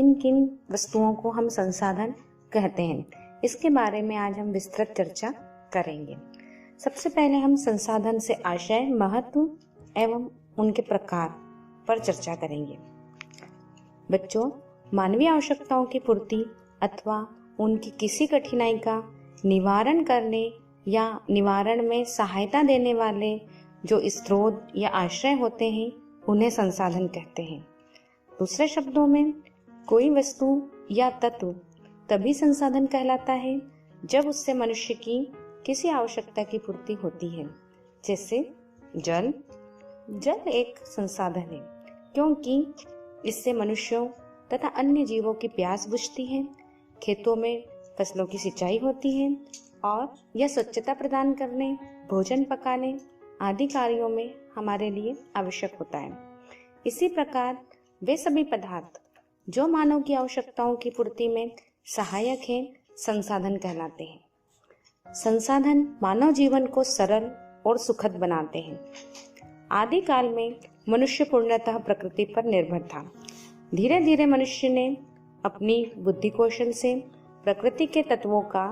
किन किन वस्तुओं को हम संसाधन कहते हैं, इसके बारे में आज हम विस्तृत चर्चा करेंगे। सबसे पहले हम संसाधन से आशय, महत्व एवं उनके प्रकार पर चर्चा करेंगे। बच्चों, मानवीय आवश्यकताओं की पूर्ति अथवा उनकी किसी कठिनाई का निवारण करने या निवारण में सहायता देने वाले जो स्रोत या आश्रय होते हैं, उन्हें संसाधन कहते हैं। दूसरे शब्दों में, कोई वस्तु या तत्व तभी संसाधन कहलाता है जब उससे मनुष्य की किसी आवश्यकता की पूर्ति होती है। जैसे जल एक संसाधन है, क्योंकि इससे मनुष्यों तथा अन्य जीवों की प्यास बुझती है, खेतों में फसलों की सिंचाई होती है और यह स्वच्छता प्रदान करने, भोजन पकाने आदि कार्यों में हमारे लिए आवश्यक होता है। इसी प्रकार वे सभी पदार्थ जो मानव की आवश्यकताओं की पूर्ति में सहायक हैं, संसाधन कहलाते हैं। संसाधन मानव जीवन को सरल और सुखद बनाते हैं। आदि काल में मनुष्य पूर्णतः प्रकृति पर निर्भर था। धीरे धीरे मनुष्य ने अपनी बुद्धि कौशल से प्रकृति के तत्वों का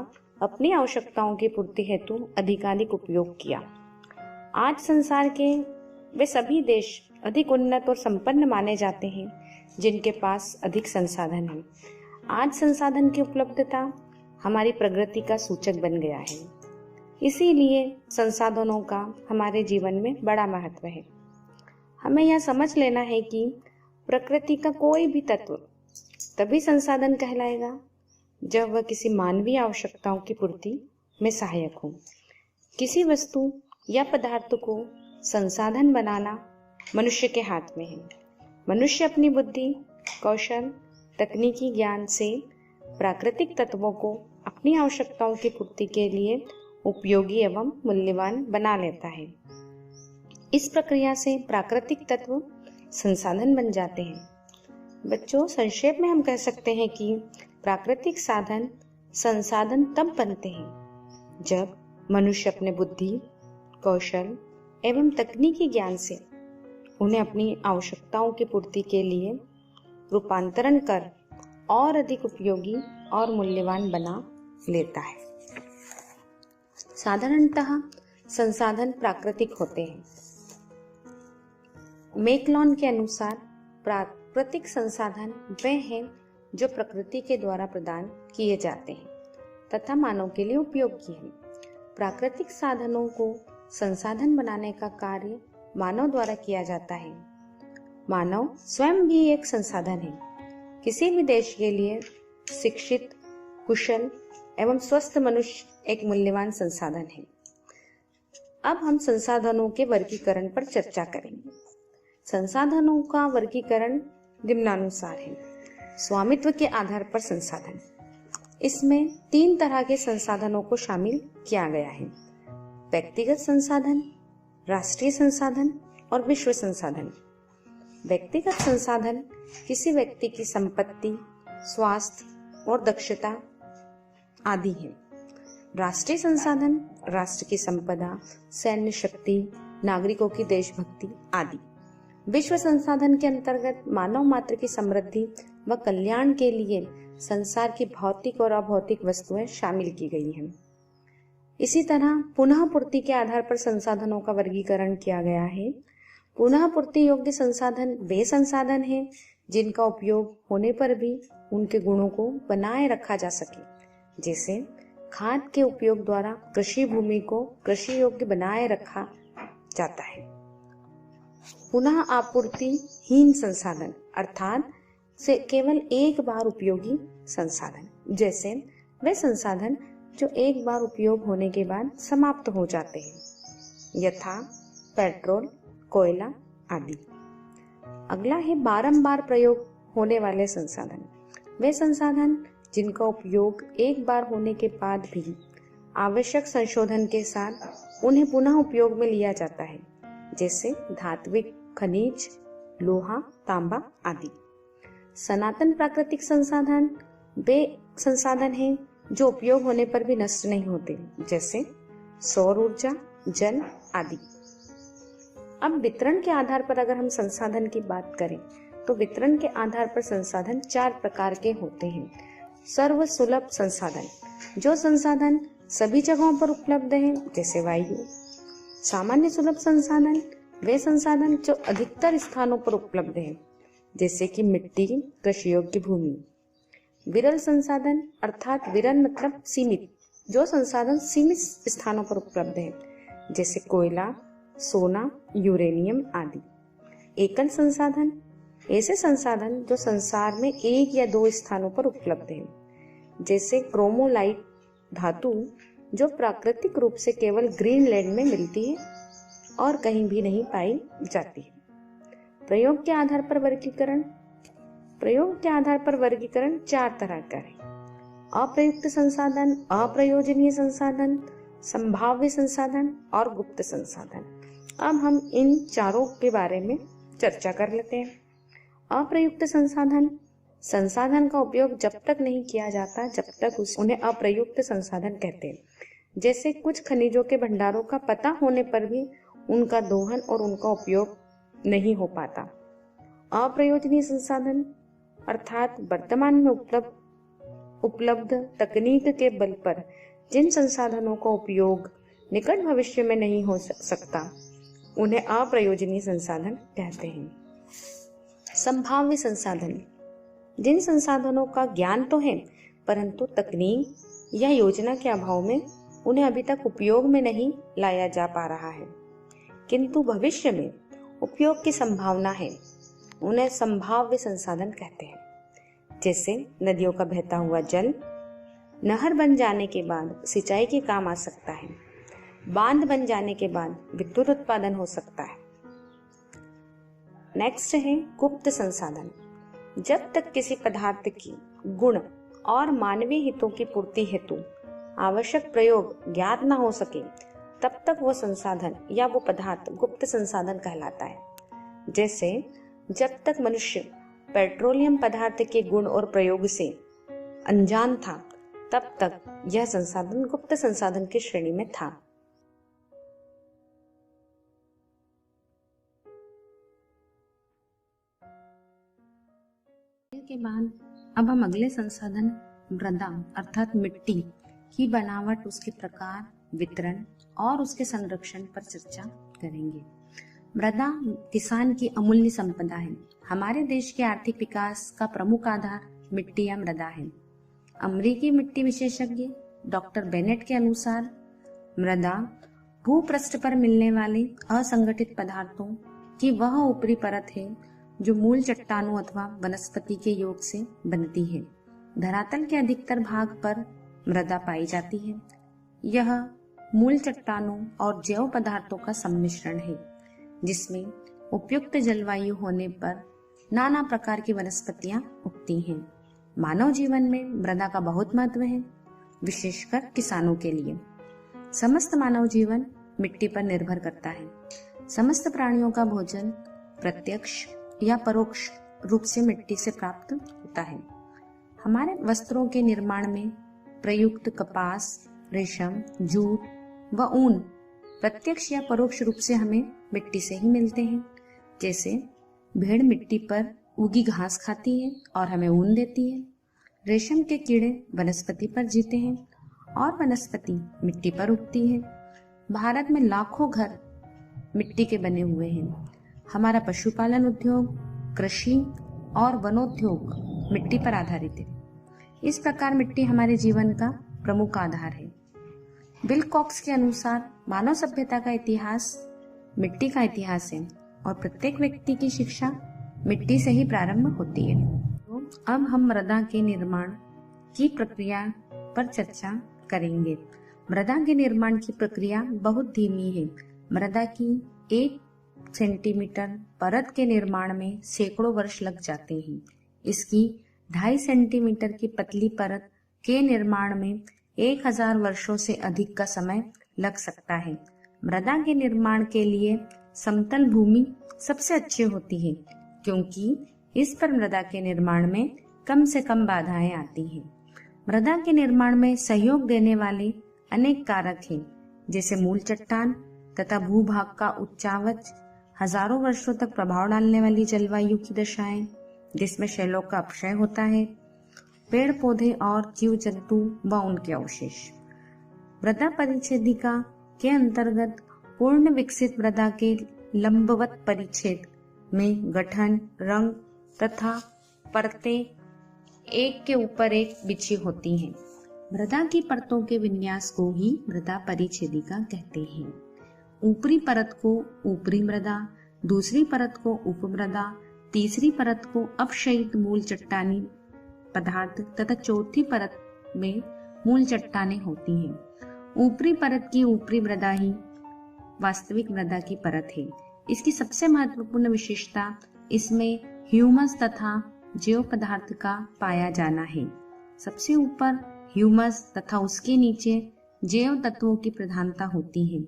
अपनी आवश्यकताओं की पूर्ति हेतु अधिकाधिक उपयोग किया। आज संसार के वे सभी देश अधिक उन्नत और संपन्न माने जाते हैं जिनके पास अधिक संसाधन है। आज संसाधन की उपलब्धता हमारी प्रगति का सूचक बन गया है। इसीलिए संसाधनों का हमारे जीवन में बड़ा महत्व है। हमें यह समझ लेना है कि प्रकृति का कोई भी तत्व तभी संसाधन कहलाएगा जब वह किसी मानवीय आवश्यकताओं की पूर्ति में सहायक हो। किसी वस्तु या पदार्थ को संसाधन बनाना मनुष्य के हाथ में है। मनुष्य अपनी बुद्धि, कौशल, तकनीकी ज्ञान से प्राकृतिक तत्वों को अपनी आवश्यकताओं की पूर्ति के लिए उपयोगी एवं मूल्यवान बना लेता है। इस प्रक्रिया से प्राकृतिक तत्व संसाधन बन जाते हैं। बच्चों, संक्षेप में हम कह सकते हैं कि प्राकृतिक साधन संसाधन तब बनते हैं जब मनुष्य अपने बुद्धि, कौशल एवं तकनीकी ज्ञान से उन्हें अपनी आवश्यकताओं की पूर्ति के लिए रूपांतरण कर और अधिक उपयोगी और मूल्यवान बना लेता है। साधारणतः संसाधन प्राकृतिक होते हैं। मैकलॉन के अनुसार प्राकृतिक संसाधन वे हैं जो प्रकृति के द्वारा प्रदान किए जाते हैं तथा मानव के लिए उपयोगी हैं। प्राकृतिक साधनों को संसाधन बनाने का कार्य मानव द्वारा किया जाता है। मानव स्वयं भी एक संसाधन है। किसी भी देश के लिए शिक्षित, कुशल एवं स्वस्थ मनुष्य एक मूल्यवान संसाधन है। अब हम संसाधनों के वर्गीकरण पर चर्चा करेंगे। संसाधनों का वर्गीकरण निम्नानुसार है। स्वामित्व के आधार पर संसाधन, इसमें 3 तरह के संसाधनों को शामिल किया गया है: व्यक्तिगत संसाधन, राष्ट्रीय संसाधन और विश्व संसाधन। व्यक्तिगत संसाधन किसी व्यक्ति की संपत्ति, स्वास्थ्य और दक्षता आदि है। राष्ट्रीय संसाधन राष्ट्र की संपदा, सैन्य शक्ति, नागरिकों की देशभक्ति आदि। विश्व संसाधन के अंतर्गत मानव मात्र की समृद्धि व कल्याण के लिए संसार की भौतिक और अभौतिक वस्तुएं शामिल की गई हैं। इसी तरह पुनः पूर्ति के आधार पर संसाधनों का वर्गीकरण किया गया है। पुनः पूर्ति योग्य संसाधन वे संसाधन हैं जिनका उपयोग होने पर भी उनके गुणों को बनाए रखा जा सके। जैसे खाद के उपयोग द्वारा कृषि भूमि को कृषि योग्य बनाए रखा जाता है। पुनः आपूर्तिहीन संसाधन अर्थात से केवल एक बार उपयोगी संसाधन, जैसे वे संसाधन जो एक बार उपयोग होने के बाद समाप्त हो जाते हैं, यथा पेट्रोल, कोयला आदि। अगला है बारंबार प्रयोग होने वाले संसाधन। वे संसाधन जिनका उपयोग एक बार होने के बाद भी आवश्यक संशोधन के साथ उन्हें पुनः उपयोग में लिया जाता है, जैसे धात्विक खनिज, लोहा, तांबा आदि। सनातन प्राकृतिक संसाधन वे संसाधन हैं जो उपयोग होने पर भी नष्ट नहीं होते, जैसे सौर ऊर्जा, जल आदि। अब वितरण के आधार पर अगर हम संसाधन की बात करें तो वितरण के आधार पर संसाधन 4 प्रकार के होते हैं। सर्व सुलभ संसाधन, जो संसाधन सभी जगहों पर उपलब्ध हैं, जैसे वायु। सामान्य सुलभ संसाधन, वे संसाधन जो अधिकतर स्थानों पर उपलब्ध हैं, जैसे कि मिट्टी, कृषि योग्य भूमि। विरल संसाधन, अर्थात विरल मतलब सीमित, जो संसाधन सीमित स्थानों पर उपलब्ध हैं, जैसे कोयला, सोना, यूरेनियम आदि। एकल संसाधन, ऐसे संसाधन जो संसार में 1 या 2 स्थानों पर उपलब्ध हैं, जैसे क्रोमोलाइट धातु, जो प्राकृतिक रूप से केवल ग्रीनलैंड में मिलती है और कहीं भी नहीं पाई जाती है। प्रयोग के आधार पर वर्गीकरण, प्रयोग के आधार पर वर्गीकरण 4 तरह का है। अप्रयुक्त संसाधन, अप्रयोजनीय संसाधन, संभाव्य संसाधन और गुप्त संसाधन। अब हम इन चारों के बारे में चर्चा कर लेते हैं। अप्रयुक्त संसाधन, संसाधन का उपयोग जब तक नहीं किया जाता जब तक उन्हें अप्रयुक्त संसाधन कहते हैं। जैसे कुछ खनिजों के भंडारों का पता होने पर भी उनका दोहन और उनका उपयोग नहीं हो पाता। अप्रयोजनीय संसाधन अर्थात वर्तमान में उपलब्ध तकनीक के बल पर जिन संसाधनों का उपयोग निकट भविष्य में नहीं हो सकता, उन्हें अप्रयोजनीय संसाधन कहते हैं। संभाव्य संसाधन, जिन संसाधनों का ज्ञान तो है परंतु तकनीक या योजना के अभाव में उन्हें अभी तक उपयोग में नहीं लाया जा पा रहा है, किंतु भविष्य में उपयोग की संभावना है, उन्हें संभाव्य संसाधन कहते हैं। जैसे नदियों का बहता हुआ जल नहर बन जाने के बाद सिंचाई के काम आ सकता है, बांध बन जाने के बाद विद्युत उत्पादन हो सकता है। नेक्स्ट है गुप्त संसाधन। जब तक किसी पदार्थ की गुण और मानवीय हितों की पूर्ति हेतु आवश्यक प्रयोग ज्ञात न हो सके, तब तक वो संसाधन या वो पदार्थ गुप्त संसाधन कहलाता है। जैसे जब तक मनुष्य पेट्रोलियम पदार्थ के गुण और प्रयोग से अनजान था, तब तक यह संसाधन गुप्त संसाधन की श्रेणी में था। के बाद अब हम अगले संसाधन मृदा अर्थात मिट्टी की बनावट, उसके प्रकार, वितरण और उसके संरक्षण पर चर्चा करेंगे। मृदा किसान की अमूल्य संपदा है। हमारे देश के आर्थिक विकास का प्रमुख आधार मिट्टी या मृदा है। अमेरिकी मिट्टी विशेषज्ञ डॉक्टर बेनेट के अनुसार मृदा भूपृष्ठ पर मिलने वाले असंगठित पदार्थों की वह ऊपरी परत है जो मूल चट्टानों अथवा वनस्पति के योग से बनती है। धरातल के अधिकतर भाग पर मृदा पाई जाती है। यह मूल चट्टानों और जैव पदार्थों का सम्मिश्रण है, जिसमें उपयुक्त जलवायु होने पर नाना प्रकार की वनस्पतियां उगती हैं। मानव जीवन में मृदा का बहुत महत्व है, विशेषकर किसानों के लिए। समस्त मानव जीवन मिट्टी पर निर्भर करता है। समस्त प्राणियों का भोजन प्रत्यक्ष या परोक्ष रूप से मिट्टी से प्राप्त होता है। हमारे वस्त्रों के निर्माण में प्रयुक्त कपास, रेशम, जूट व ऊन प्रत्यक्ष या परोक्ष रूप से हमें मिट्टी से ही मिलते हैं। जैसे भेड़ मिट्टी पर उगी घास खाती है और हमें ऊन देती है। रेशम के कीड़े वनस्पति पर जीते हैं और वनस्पति मिट्टी पर उगती है। भारत में लाखों घर मिट्टी के बने हुए हैं। हमारा पशुपालन उद्योग, कृषि और वनोद्योग मिट्टी पर आधारित है। इस प्रकार मिट्टी हमारे जीवन का प्रमुख आधार है। बिल कॉक्स के अनुसार मानव सभ्यता का इतिहास मिट्टी का इतिहास है और प्रत्येक व्यक्ति की शिक्षा मिट्टी से ही प्रारंभ होती है। तो अब हम मृदा के निर्माण की प्रक्रिया पर चर्चा करेंगे। मृदा के निर्माण की प्रक्रिया बहुत धीमी है। मृदा की 1 सेंटीमीटर परत के निर्माण में सैकड़ों वर्ष लग जाते हैं। इसकी 2.5 सेंटीमीटर की पतली परत के निर्माण में 1000 वर्षों से अधिक का समय लग सकता है। मृदा के निर्माण के लिए समतल भूमि सबसे अच्छी होती है, क्योंकि इस पर मृदा के निर्माण में कम से कम बाधाएं आती हैं। मृदा के निर्माण में सहयोग देने वाले अनेक कारक हैं, जैसे मूल चट्टान तथा भूभाग का उच्चावच, हजारों वर्षों तक प्रभाव डालने वाली जलवायु की दशाएं, जिसमें शैलों का अपक्षय होता है, पेड़ पौधे और जीव जंतु व उनके अवशेष। मृदा परिच्छेदिका के अंतर्गत पूर्ण विकसित मृदा के लंबवत परिच्छेद में गठन, रंग तथा परतें एक के ऊपर एक बिछी होती हैं। मृदा की परतों के विन्यास को ही मृदा परिच्छेदिका कहते हैं। ऊपरी परत को ऊपरी मृदा, दूसरी परत को उपमृदा, तीसरी परत को अपक्षयित मूल चट्टानी पदार्थ तथा चौथी परत में मूल चट्टानें होती हैं। ऊपरी परत की ऊपरी मृदा ही वास्तविक मृदा की परत है। इसकी सबसे महत्वपूर्ण विशेषता इसमें ह्यूमस तथा जैव पदार्थ का पाया जाना है। सबसे ऊपर ह्यूमस तथा उसके नीचे जैव तत्वों की प्रधानता होती है।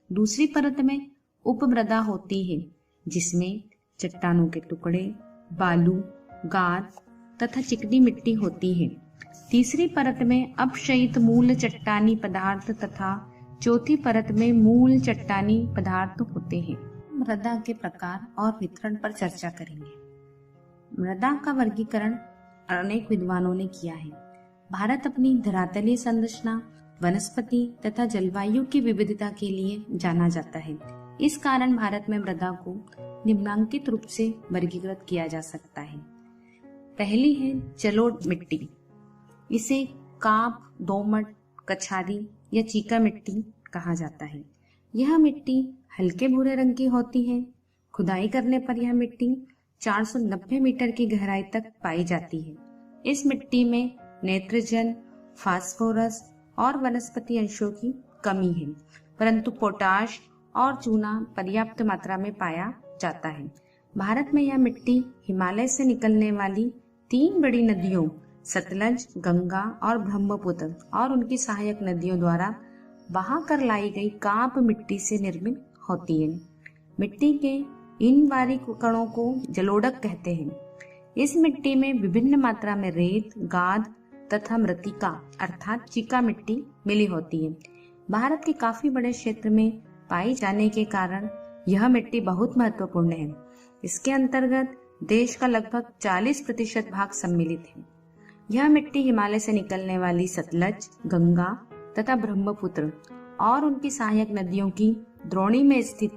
दूसरी परत में उपमृदा होती है, जिसमें चट्टानों के टुकड़े, बालू, गाद तथा चिकनी मिट्टी होती है। तीसरी परत में अपक्षयित मूल चट्टानी पदार्थ तथा चौथी परत में मूल चट्टानी पदार्थ होते हैं। मृदा के प्रकार और वितरण पर चर्चा करेंगे। मृदा का वर्गीकरण अनेक विद्वानों ने किया है। भारत अपनी धरातलीय संरचना, वनस्पति तथा जलवायु की विविधता के लिए जाना जाता है। इस कारण भारत में मृदा को निम्नांकित रूप से वर्गीकृत किया जा सकता है। पहली है जलोढ़ मिट्टी। इसे काप, दोमट, कछारी या चीका मिट्टी कहा जाता है। यह मिट्टी हल्के भूरे रंग की होती है। खुदाई करने पर यह मिट्टी 490 मीटर की गहराई तक पाई जाती है। इस मिट्टी में नाइट्रोजन, फास्फोरस और वनस्पति अंशों की कमी है, परंतु पोटाश और चूना पर्याप्त मात्रा में पाया जाता है। भारत में यह मिट्टी हिमालय से निकलने वाली 3 बड़ी नदियों सतलज, गंगा और ब्रह्मपुत्र और उनकी सहायक नदियों द्वारा बहा कर लाई गई काप मिट्टी से निर्मित होती है। मिट्टी के इन बारीक कणों को जलोढ़क कहते हैं। इस मिट्टी में विभिन्न मात्रा में रेत, गाद तथा मृत्तिका अर्थात चीका मिट्टी मिली होती है। भारत के काफी बड़े क्षेत्र में पाई जाने के कारण यह मिट्टी बहुत महत्वपूर्ण है। इसके अंतर्गत देश का लगभग 40% भाग सम्मिलित है। यह मिट्टी हिमालय से निकलने वाली सतलज, गंगा तथा ब्रह्मपुत्र और उनकी सहायक नदियों की द्रोणी में स्थित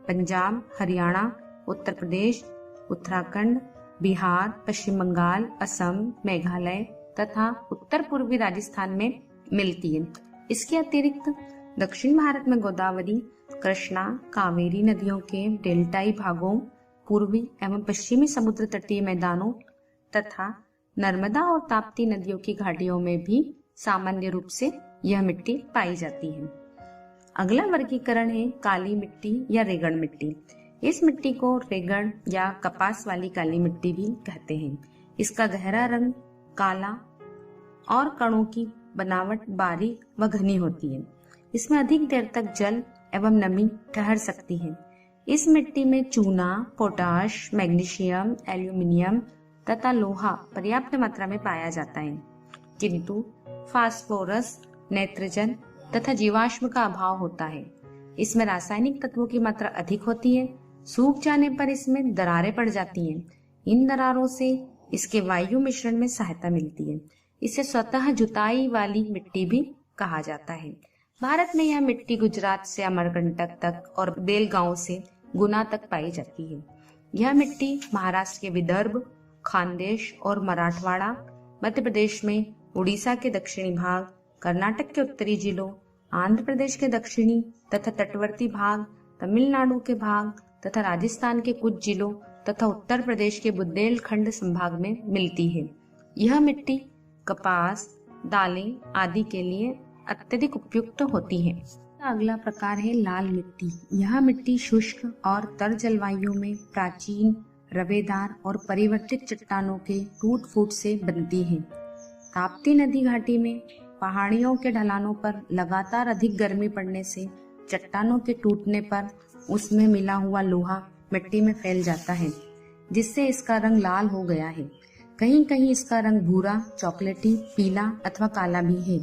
पंजाब, हरियाणा, उत्तर प्रदेश, उत्तराखंड, बिहार, पश्चिम बंगाल, असम, मेघालय तथा उत्तर पूर्वी राजस्थान में मिलती है। इसके अतिरिक्त दक्षिण भारत में गोदावरी, कृष्णा, कावेरी नदियों के डेल्टाई भागों, पूर्वी एवं पश्चिमी समुद्र तटीय मैदानों तथा नर्मदा और ताप्ती नदियों की घाटियों में भी सामान्य रूप से यह मिट्टी पाई जाती है। अगला वर्गीकरण है काली मिट्टी या रेगड़ मिट्टी। इस मिट्टी को रेगड़ या कपास वाली काली मिट्टी भी कहते हैं। इसका गहरा रंग काला और कणों की बनावट बारीक व घनी होती है। इसमें अधिक देर तक जल एवं नमी ठहर सकती है। इस मिट्टी में चूना, पोटाश, मैग्नीशियम, एल्यूमिनियम तथा लोहा पर्याप्त मात्रा में पाया जाता है, किंतु फास्फोरस, नाइट्रोजन तथा जीवाश्म का अभाव होता है। इसमें रासायनिक तत्वों की मात्रा अधिक होती है। सूख जाने पर इसमें दरारें पड़ जाती हैं। इन दरारों से इसके वायु मिश्रण में सहायता मिलती है। इसे स्वतः जुताई वाली मिट्टी भी कहा जाता है। भारत में यह मिट्टी गुजरात से अमरकंटक तक और बेलगांव से गुना तक पाई जाती है। यह मिट्टी महाराष्ट्र के विदर्भ, खानदेश और मराठवाड़ा, मध्य प्रदेश में उड़ीसा के दक्षिणी भाग, कर्नाटक के उत्तरी जिलों, आंध्र प्रदेश के दक्षिणी तथा तटवर्ती भाग, तमिलनाडु के भाग तथा राजस्थान के कुछ जिलों तथा उत्तर प्रदेश के बुंदेलखंड संभाग में मिलती है। यह मिट्टी कपास, दालें आदि के लिए अत्यधिक उपयुक्त होती है। अगला प्रकार है लाल मिट्टी। यह मिट्टी शुष्क और तर जलवायु में प्राचीन, रवेदार और परिवर्तित चट्टानों के टूट फूट से बनती है। ताप्ती नदी घाटी में पहाड़ियों के ढलानों पर लगातार अधिक गर्मी पड़ने से चट्टानों के टूटने पर उसमें मिला हुआ लोहा मिट्टी में फैल जाता है, जिससे इसका रंग लाल हो गया है। कहीं कहीं इसका रंग भूरा, चॉकलेटी, पीला अथवा काला भी है।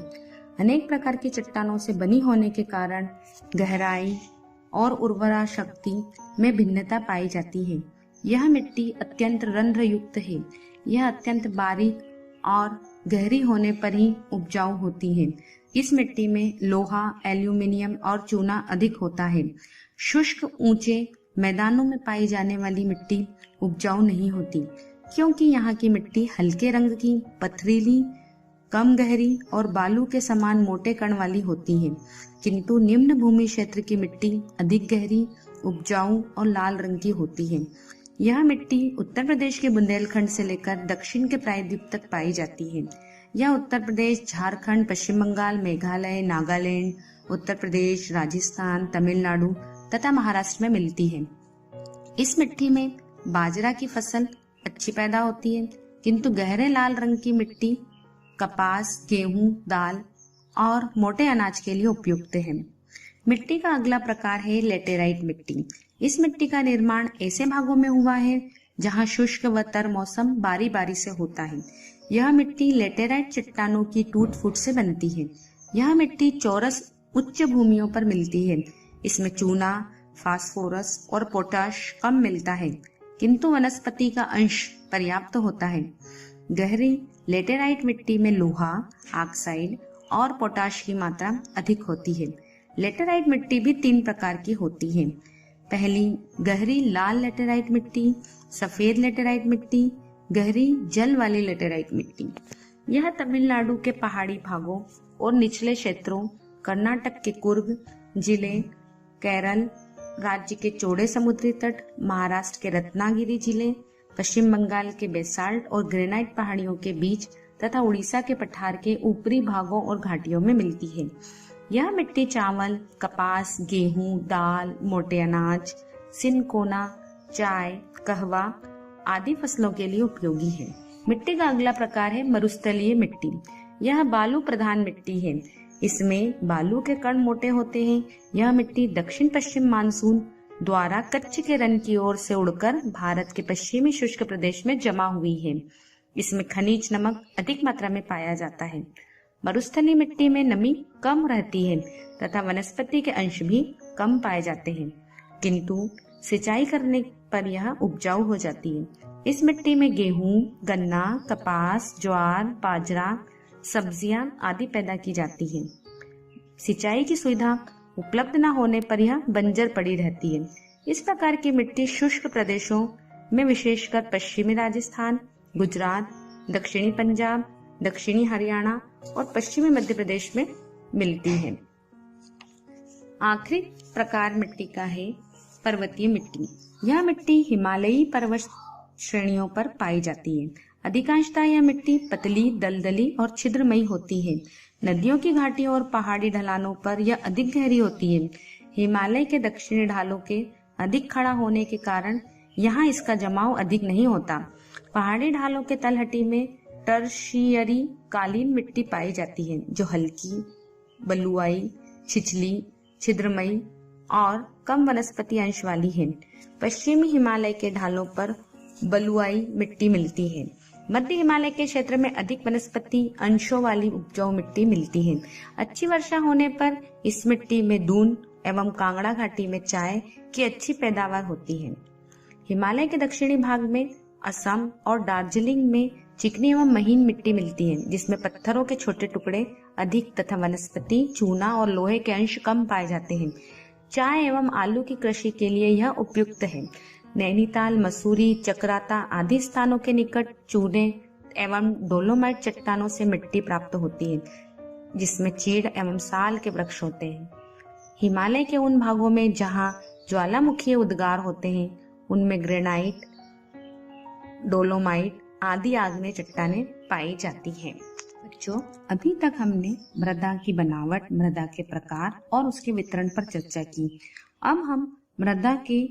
अनेक प्रकार की चट्टानों से बनी होने के कारण गहराई और उर्वरा शक्ति में भिन्नता पाई जाती है। यह मिट्टी अत्यंत रंध्र युक्त है। यह अत्यंत बारीक और गहरी होने पर ही उपजाऊ होती है। इस मिट्टी में लोहा, एल्यूमिनियम और चूना अधिक होता है। शुष्क ऊंचे मैदानों में पाई जाने वाली मिट्टी उपजाऊ नहीं होती, क्योंकि यहाँ की मिट्टी हल्के रंग की, पथरीली, कम गहरी और बालू के समान मोटे कण वाली होती है। किंतु निम्न भूमि क्षेत्र की मिट्टी अधिक गहरी, उपजाऊ और लाल रंग की होती है। यह मिट्टी उत्तर प्रदेश के बुंदेलखंड से लेकर दक्षिण के प्रायद्वीप तक पाई जाती है। यह उत्तर प्रदेश, झारखंड, पश्चिम बंगाल, मेघालय, नागालैंड, उत्तर प्रदेश, राजस्थान, तमिलनाडु तथा महाराष्ट्र में मिलती है। इस मिट्टी में बाजरा की फसल अच्छी पैदा होती है, किंतु गहरे लाल रंग की मिट्टी कपास, गेहूं, दाल और मोटे अनाज के लिए उपयुक्त है। मिट्टी का अगला प्रकार है लेटेराइट मिट्टी। इस मिट्टी का निर्माण ऐसे भागों में हुआ है जहां शुष्क व तर मौसम बारी बारी से होता है। यह मिट्टी लेटेराइट चट्टानों की टूट फूट से बनती है। यह मिट्टी चौरस उच्च भूमियों पर मिलती है। इसमें चूना, फास्फोरस और पोटाश कम मिलता है, किंतु वनस्पति का अंश पर्याप्त होता है। गहरी लेटेराइट मिट्टी में लोहा, ऑक्साइड और पोटाश की मात्रा अधिक होती है। लेटेराइट मिट्टी भी 3 प्रकार की होती है। पहली गहरी लाल लेटेराइट मिट्टी, सफेद लेटेराइट मिट्टी, गहरी जल वाली लेटेराइट मिट्टी। यह तमिलनाडु के पहाड़ी भागों और निचले क्षेत्रों, कर्नाटक के कुर्ग जिले, केरल राज्य के चौड़े समुद्री तट, महाराष्ट्र के रत्नागिरी जिले, पश्चिम बंगाल के बेसाल्ट और ग्रेनाइट पहाड़ियों के बीच तथा उड़ीसा के पठार के ऊपरी भागों और घाटियों में मिलती है। यह मिट्टी चावल, कपास, गेहूं, दाल, मोटे अनाज, सिनकोना, चाय, कहवा आदि फसलों के लिए उपयोगी है। मिट्टी का अगला प्रकार है मरुस्थलीय मिट्टी। यह बालू प्रधान मिट्टी है। इसमें बालू के कण मोटे होते हैं। यह मिट्टी दक्षिण पश्चिम मानसून द्वारा कच्छ के रन की ओर से उड़कर भारत के पश्चिमी शुष्क प्रदेश में जमा हुई है। इसमें खनिज नमक अधिक मात्रा में पाया जाता है। मरुस्थलीय मिट्टी में नमी कम रहती है तथा वनस्पति के अंश भी कम पाए जाते हैं, किंतु सिंचाई करने पर यह उपजाऊ हो जाती है। इस मिट्टी में गेहूं, गन्ना, कपास, ज्वार, बाजरा, सब्जियां आदि पैदा की जाती हैं। सिंचाई की सुविधा उपलब्ध न होने पर यह बंजर पड़ी रहती है। इस प्रकार की मिट्टी शुष्क प्रदेशों में विशेषकर पश्चिमी राजस्थान, गुजरात, दक्षिणी पंजाब, दक्षिणी हरियाणा और पश्चिमी मध्य प्रदेश में मिलती है। आखिरी प्रकार मिट्टी का है पर्वतीय मिट्टी। यह मिट्टी हिमालयी पर्वत श्रेणियों पर पाई जाती है। अधिकांशतः यह मिट्टी पतली, दलदली और छिद्रमयी होती है। नदियों की घाटियों और पहाड़ी ढलानों पर यह अधिक गहरी होती है। हिमालय के दक्षिणी ढालों के अधिक खड़ा होने के कारण यहाँ इसका जमाव अधिक नहीं होता। पहाड़ी ढालों के तलहटी में टर्शियरी कालीन मिट्टी पाई जाती है, जो हल्की, बलुआई, छिछली, छिद्रमयी और कम वनस्पति अंश वाली है। पश्चिमी हिमालय के ढालों पर बलुआई मिट्टी मिलती है। मध्य हिमालय के क्षेत्र में अधिक वनस्पति अंशों वाली उपजाऊ मिट्टी मिलती है। अच्छी वर्षा होने पर इस मिट्टी में दून एवं कांगड़ा घाटी में चाय की अच्छी पैदावार होती है। हिमालय के दक्षिणी भाग में असम और दार्जिलिंग में चिकनी एवं महीन मिट्टी मिलती है, जिसमें पत्थरों के छोटे टुकड़े अधिक तथा वनस्पति, चूना और लोहे के अंश कम पाए जाते हैं। चाय एवं आलू की कृषि के लिए यह उपयुक्त है। नैनीताल, मसूरी, चक्राता आदि स्थानों के निकट चूने एवं डोलोमाइट चट्टानों से मिट्टी प्राप्त होती है, जिसमें चीड़ एवं साल के वृक्ष होते हैं। हिमालय के उन भागों में जहां ज्वालामुखीय उद्गार होते हैं, उनमें ग्रेनाइट, डोलोमाइट आदि आग्नेय चट्टानें पाई जाती हैं। बच्चों, अभी तक हमने मृदा की बनावट, मृदा के प्रकार और उसके वितरण पर चर्चा की। अब हम मृदा के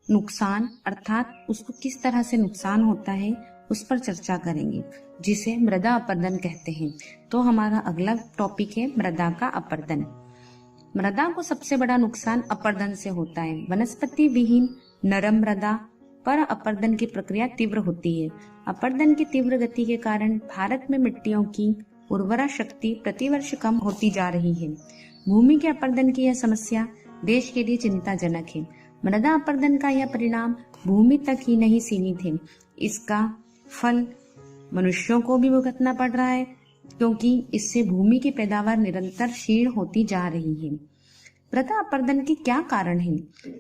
नुकसान अर्थात उसको किस तरह से नुकसान होता है उस पर चर्चा करेंगे, जिसे मृदा अपरदन कहते हैं। तो हमारा अगला टॉपिक है मृदा का अपरदन। मृदा को सबसे बड़ा नुकसान अपरदन से होता है। वनस्पति विहीन नरम मृदा पर अपरदन की प्रक्रिया तीव्र होती है। अपरदन की तीव्र गति के कारण भारत में मिट्टियों की उर्वरा शक्ति प्रतिवर्ष कम होती जा रही है। भूमि के अपरदन की यह समस्या देश के लिए चिंताजनक है। मृदा अपरदन का यह परिणाम भूमि तक ही नहीं सीमित है, इसका फल मनुष्यों को भी भुगतना पड़ रहा है, क्योंकि इससे भूमि की पैदावार निरंतर क्षीण होती जा रही है। मृदा अपरदन के क्या कारण हैं?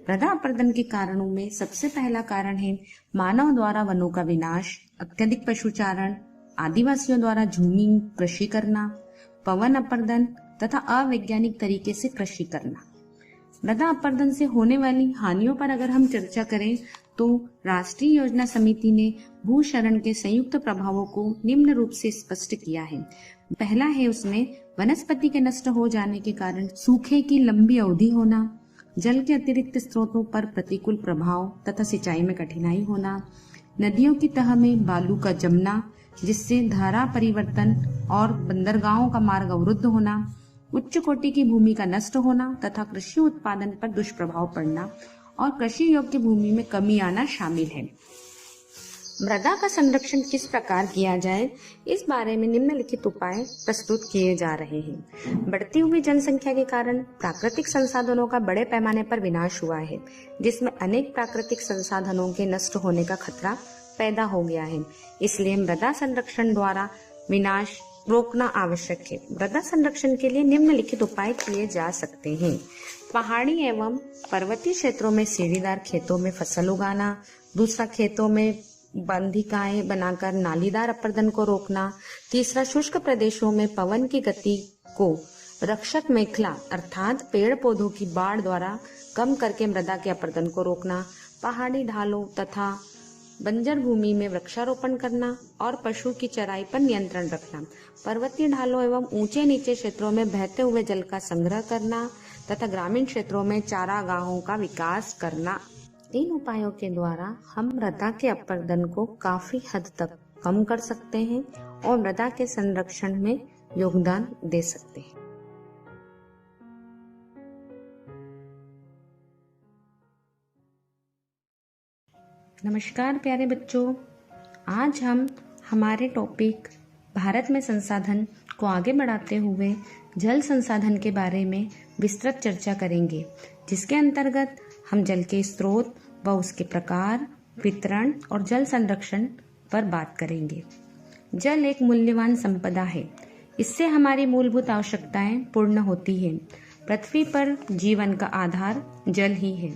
मृदा अपरदन के कारणों में सबसे पहला कारण है मानव द्वारा वनों का विनाश, अत्यधिक पशुचारण, आदिवासियों द्वारा झूमी कृषि करना, पवन अपरदन तथा अवैज्ञानिक तरीके से कृषि करना। मृदा अपरदन से होने वाली हानियों पर अगर हम चर्चा करें तो राष्ट्रीय योजना समिति ने भूक्षरण के संयुक्त प्रभावों को निम्न रूप से स्पष्ट किया है। पहला है उसमें वनस्पति के नष्ट हो जाने के कारण सूखे की लंबी अवधि होना, जल के अतिरिक्त स्रोतों पर प्रतिकूल प्रभाव तथा सिंचाई में कठिनाई होना, नदियों की तह में बालू का जमना जिससे धारा परिवर्तन और बंदरगाहों का मार्ग अवरुद्ध होना, उच्च कोटि की भूमि का नष्ट होना तथा कृषि उत्पादन पर दुष्प्रभाव पड़ना और कृषि योग्य भूमि में कमी आना शामिल है। मृदा का संरक्षण किस प्रकार किया जाए, इस बारे में निम्नलिखित उपाय प्रस्तुत किए जा रहे हैं। बढ़ती हुई जनसंख्या के कारण प्राकृतिक संसाधनों का बड़े पैमाने पर विनाश हुआ है, जिसमें अनेक प्राकृतिक संसाधनों के नष्ट होने का खतरा पैदा हो गया है। इसलिए मृदा संरक्षण द्वारा विनाश रोकना आवश्यक है। मृदा संरक्षण के लिए निम्नलिखित उपाय किए जा सकते हैं। पहाड़ी एवं पर्वतीय क्षेत्रों में सीढ़ीदार खेतों में फसल उगाना, दूसरा खेतों में बंधिकाएं बनाकर नालीदार अपरदन को रोकना, तीसरा शुष्क प्रदेशों में पवन की गति को रक्षक मेखला अर्थात पेड़ पौधों की बाढ़ द्वारा कम करके मृदा के अपरदन को रोकना, पहाड़ी ढालों तथा बंजर भूमि में वृक्षारोपण करना और पशु की चराई पर नियंत्रण रखना, पर्वतीय ढालों एवं ऊंचे नीचे क्षेत्रों में बहते हुए जल का संग्रह करना तथा ग्रामीण क्षेत्रों में चारागाहों का विकास करना। इन उपायों के द्वारा हम मृदा के अपरदन को काफी हद तक कम कर सकते हैं और मृदा के संरक्षण में योगदान दे सकते हैं। नमस्कार प्यारे बच्चों, आज हम हमारे टॉपिक भारत में संसाधन को आगे बढ़ाते हुए जल संसाधन के बारे में विस्तृत चर्चा करेंगे, जिसके अंतर्गत हम जल के स्रोत व उसके प्रकार, वितरण और जल संरक्षण पर बात करेंगे। जल एक मूल्यवान संपदा है। इससे हमारी मूलभूत आवश्यकताएं पूर्ण होती हैं। पृथ्वी पर जीवन का आधार जल ही है।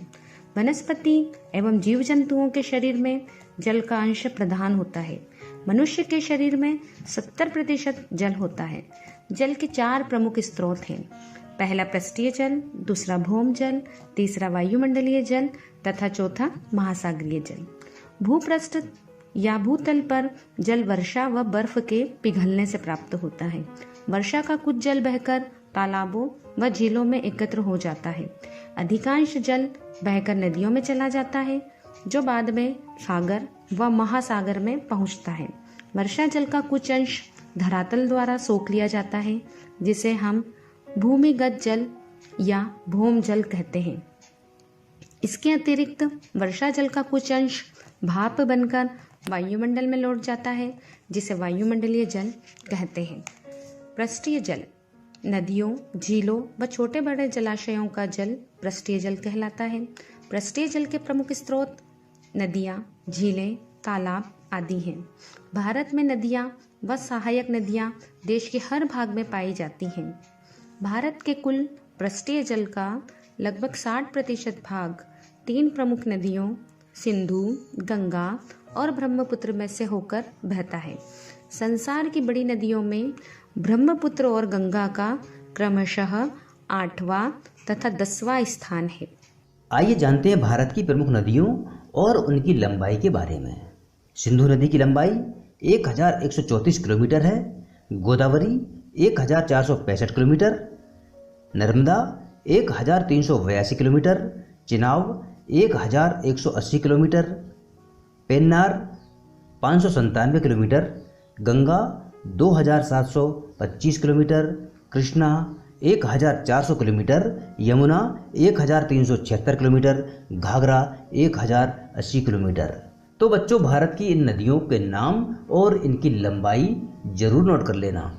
वनस्पति एवं जीव जंतुओं के शरीर में जल का अंश प्रधान होता है। मनुष्य के शरीर में 70% जल होता है। जल के 4 प्रमुख स्रोत हैं। पहला पृष्ठीय जल, दूसरा भौम जल, तीसरा वायुमंडलीय जल तथा चौथा महासागरीय जल। भूपृष्ठ या भूतल पर जल वर्षा व बर्फ के पिघलने से प्राप्त होता है। वर्षा का कुछ जल बहकर तालाबों व झीलों में एकत्र हो जाता है। अधिकांश जल बहकर नदियों में चला जाता है, जो बाद में सागर व महासागर में पहुंचता है। वर्षा जल का कुछ अंश धरातल द्वारा सोख लिया जाता है, जिसे हम भूमिगत जल या भौम जल कहते हैं। इसके अतिरिक्त वर्षा जल का कुछ अंश भाप बनकर वायुमंडल में लौट जाता है, जिसे वायुमंडलीय जल कहते हैं। पृष्ठीय जल नदियों, झीलों व छोटे बड़े जलाशयों का जल पृष्ठीय जल कहलाता है। पृष्ठीय जल के प्रमुख स्रोत नदियाँ, झीलें, तालाब आदि हैं। भारत में नदियाँ व सहायक नदियाँ देश के हर भाग में पाई जाती हैं। भारत के कुल पृष्ठीय जल का लगभग 60% भाग 3 प्रमुख नदियों सिंधु, गंगा और ब्रह्मपुत्र में से होकर बहता है। संसार की बड़ी नदियों में ब्रह्मपुत्र और गंगा का क्रमशः 8वां तथा 10वां स्थान है। आइए जानते हैं भारत की प्रमुख नदियों और उनकी लंबाई के बारे में। सिंधु नदी की लंबाई 1134 किलोमीटर है। Godavari 1465 kilometre, Narmada 1382 kilometre, Chenab 1180 kilometre, Pennar 597 kilometre, Ganga 2725 kilometre, Krishna 1400 kilometre, Yamuna 1376 kilometre, Ghaghara 1080 kilometre. तो बच्चों, भारत की इन नदियों के नाम और इनकी लंबाई जरूर नोट कर लेना।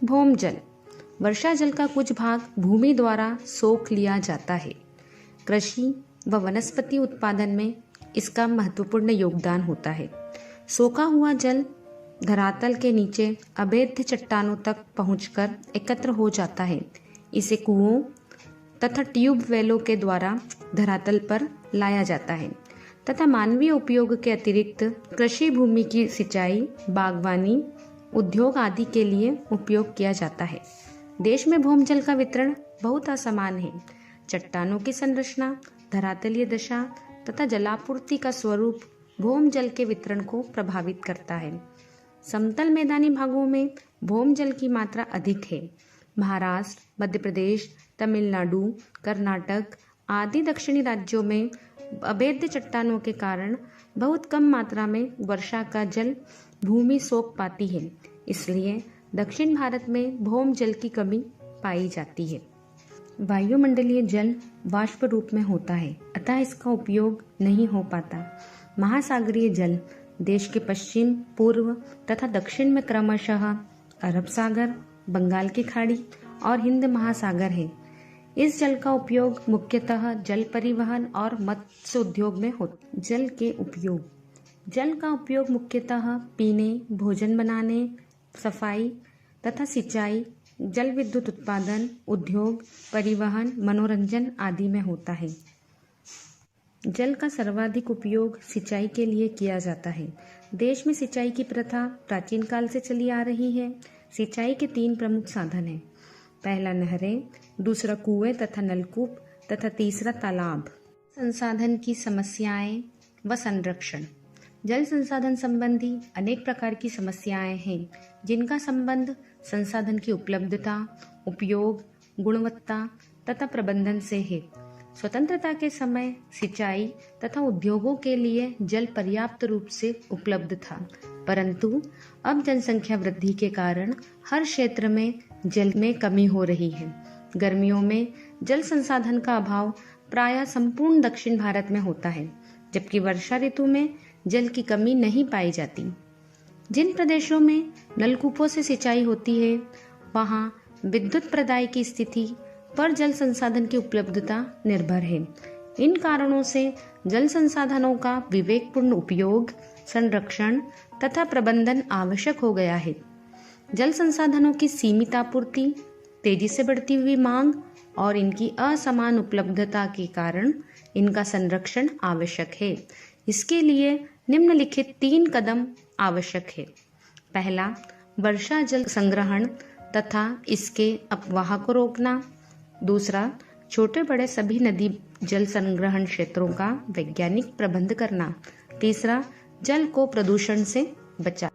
भौम जल वर्षा जल का कुछ भाग भूमि द्वारा सोख लिया जाता है। कृषि व वनस्पति उत्पादन में इसका महत्वपूर्ण योगदान होता है। सोखा हुआ जल धरातल के नीचे अभेद्य चट्टानों तक पहुंचकर एकत्र हो जाता है। इसे कुओं तथा ट्यूबवेलों के द्वारा धरातल पर लाया जाता है तथा मानवीय उपयोग के अतिरिक्त कृषि भूमि की सिंचाई, बागवानी, उद्योग आदि के लिए उपयोग किया जाता है। देश में भौमजल का वितरण बहुत असमान है। चट्टानों की संरचना, धरातलीय दशा तथा जलापूर्ति का स्वरूप भौमजल के वितरण को प्रभावित करता है। समतल मैदानी भागों में भौमजल की मात्रा अधिक है। महाराष्ट्र, मध्य प्रदेश, तमिलनाडु, कर्नाटक आदि दक्षिणी राज्यों में अभेद्य चट्टानों के कारण बहुत कम मात्रा में वर्षा का जल भूमि सोख पाती है। इसलिए दक्षिण भारत में भौमजल की कमी पाई जाती है। वायुमंडलीय जल वाष्प रूप में होता है, अतः इसका उपयोग नहीं हो पाता। महासागरीय जल देश के पश्चिम, पूर्व तथा दक्षिण में क्रमशः अरब सागर, बंगाल की खाड़ी और हिंद महासागर है। इस जल का उपयोग मुख्यतः जल परिवहन और मत्स्य उद्योग में होता। जल के उपयोग। जल का उपयोग मुख्यतः पीने, भोजन बनाने, सफाई तथा सिंचाई, जल विद्युत उत्पादन, उद्योग, परिवहन, मनोरंजन आदि में होता है। जल का सर्वाधिक उपयोग सिंचाई के लिए किया जाता है। देश में सिंचाई की प्रथा प्राचीन काल से चली आ रही है। सिंचाई के 3 प्रमुख साधन हैं। पहला नहरें, दूसरा कुएं तथा नलकूप तथा तीसरा तालाब। संसाधन की समस्याएं व संरक्षण। जल संसाधन संबंधी अनेक प्रकार की समस्याएं हैं जिनका संबंध संसाधन की उपलब्धता, उपयोग, गुणवत्ता तथा प्रबंधन से है। स्वतंत्रता के समय सिंचाई तथा उद्योगों के लिए जल पर्याप्त रूप से उपलब्ध था, परंतु अब जनसंख्या वृद्धि के कारण हर क्षेत्र में जल में कमी हो रही है। गर्मियों में जल संसाधन का अभाव प्रायः संपूर्ण दक्षिण भारत में होता है, जबकि वर्षा ऋतु में जल की कमी नहीं पाई जाती। जिन प्रदेशों में नलकूपों से सिंचाई होती है, वहां विद्युत प्रदाय की स्थिति पर जल संसाधन की उपलब्धता निर्भर है। इन कारणों से जल संसाधनों का विवेकपूर्ण उपयोग, संरक्षण तथा प्रबंधन आवश्यक हो गया है। जल संसाधनों की सीमित आपूर्ति, तेजी से बढ़ती हुई मांग और इनकी असमान उपलब्धता के कारण इनका संरक्षण आवश्यक है। इसके लिए निम्नलिखित 3 कदम आवश्यक है। पहला, वर्षा जल संग्रहण तथा इसके अपवाह को रोकना। दूसरा, छोटे बड़े सभी नदी जल संग्रहण क्षेत्रों का वैज्ञानिक प्रबंध करना। तीसरा, जल को प्रदूषण से बचा।